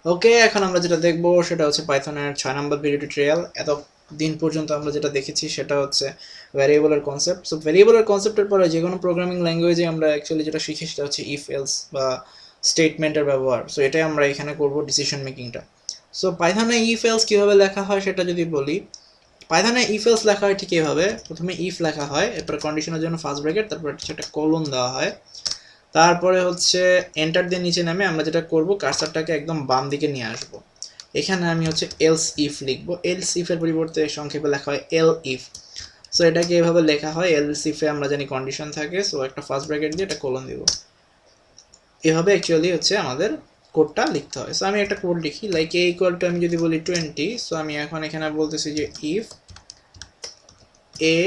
ওকে, এখন আমরা যেটা দেখব সেটা হচ্ছে পাইথনের 6 নম্বর ভিডিও টিউটোরিয়াল। এত দিন পর্যন্ত আমরা যেটা দেখেছি সেটা হচ্ছে ভ্যারিয়েবলের কনসেপ্ট। সো ভ্যারিয়েবলের কনসেপ্টের পরে যে কোনো প্রোগ্রামিং ল্যাঙ্গুয়েজে আমরা অ্যাকচুয়ালি যেটা শিখি সেটা হচ্ছে ইফ এলস বা স্টেটমেন্টের ব্যবহার। সো এটাই আমরা এখানে করব, ডিসিশন মেকিংটা। সো পাইথনে ইফ এলস কীভাবে লেখা হয় সেটা যদি বলি, পাইথনে ইফ এলস লেখা হয় ঠিক এভাবে। প্রথমে ইফ লেখা হয়, এরপরে কন্ডিশনের জন্য ফার্স্ট ব্র্যাকেট, তারপর একটা কোলন দেওয়া হয়, তারপরে হচ্ছে এন্টার দিয়ে নিচে নামে আমরা যেটা করব কার্সারটাকে একদম বাম দিকে নিয়ে আসব। এখানে আমি হচ্ছে এলস ইফ লিখবো। এলস ইফের পরিবর্তে সংক্ষেপে লেখা হয় এল ইফ। সো এটাকে এভাবে লেখা হয়। এলস ইফে আমরা জানি কন্ডিশন থাকে, সো একটা ফার্স্ট ব্র্যাকেট দিয়ে এটা কোলন দিব। এভাবে অ্যাকচুয়ালি হচ্ছে আমাদের কোডটা লিখতে হয়। সো আমি একটা কোড লিখি, লাইক এ ইকুয়াল টু আমি যদি বলি 20। সো আমি এখন এখানে বলতেছি যে ইফ এ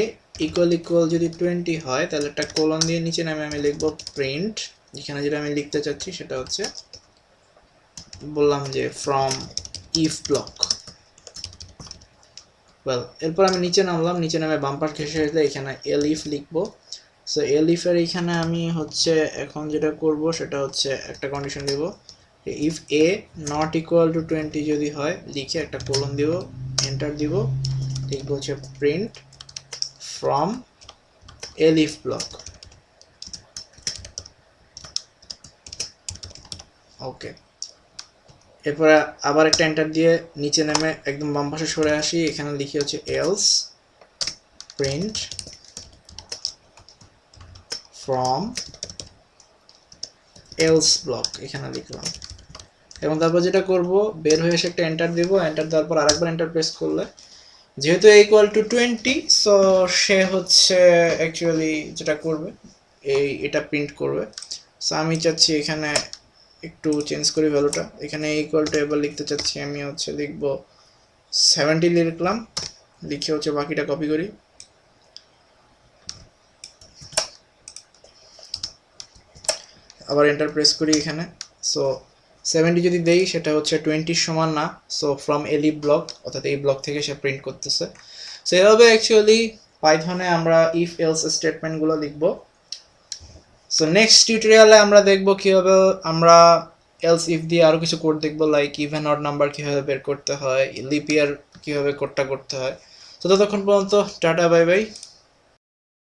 ইকুয়াল যদি 20 হয় তাহলে একটা কোলন দিয়ে নিচে নামে আমি লিখবো প্রিন্ট। এখানে যেটা আমি লিখতে চাচ্ছি সেটা হচ্ছে বললাম যে ফ্রম ইফ ব্লক। ওয়েল, এরপর আমি নিচে নামলাম, নিচে নামে বাম্পার ঘেসে আসলে এখানে এল ইফ লিখবো। সো এল ইফের এখানে আমি হচ্ছে এখন যেটা করব সেটা হচ্ছে একটা কন্ডিশন দেব, if a not equal to 20 যদি হয় লিখে একটা কোলন দিব, এন্টার দিব, লিখবো হচ্ছে print from elif block. Okay, এরপরে আবার একটা এন্টার দিয়ে নিচে নেমে একদম বাম পাশে সরে আসি, এখানে লিখি হচ্ছে else print from else block, এখানে লিখলাম। এবং তারপর যেটা করব বের হয়ে এসে একটা এন্টার দিব, এন্টার দেওয়ার পর আরেকবার এন্টার প্রেস করলে যেহেতু ইকুয়াল টু 20, সো সে হচ্ছে অ্যাকচুয়ালি যেটা করবে এটা প্রিন্ট করবে। সো আমি চাচ্ছি এখানে একটু চেঞ্জ করি ভ্যালুটা, এখানে ইকুয়াল টু এবার লিখতে চাচ্ছি আমি হচ্ছে লিখবো 70 লিখলাম, লিখে হচ্ছে বাকিটা কপি করি। আবার এন্টার প্রেস করি এখানে। সো 70 যদি দেই সেটা হচ্ছে 20 সমান না, so from elif block, অর্থাৎ এই ব্লক থেকে সে প্রিন্ট করতেছে। সো এভাবে অ্যাকচুয়ালি পাইথনে আমরা ইফ এলস স্টেটমেন্টগুলো লিখবো। সো নেক্সট টিউটোরিয়ালে আমরা দেখব কীভাবে আমরা এলস ইফ দিয়ে আরও কিছু কোড দেখবো, লাইক ইভেন অড নাম্বার কীভাবে বের করতে হয়, লিপ ইয়ার কীভাবে কোডটা করতে হয়। তো ততক্ষণ পর্যন্ত টাটা, বাই বাই।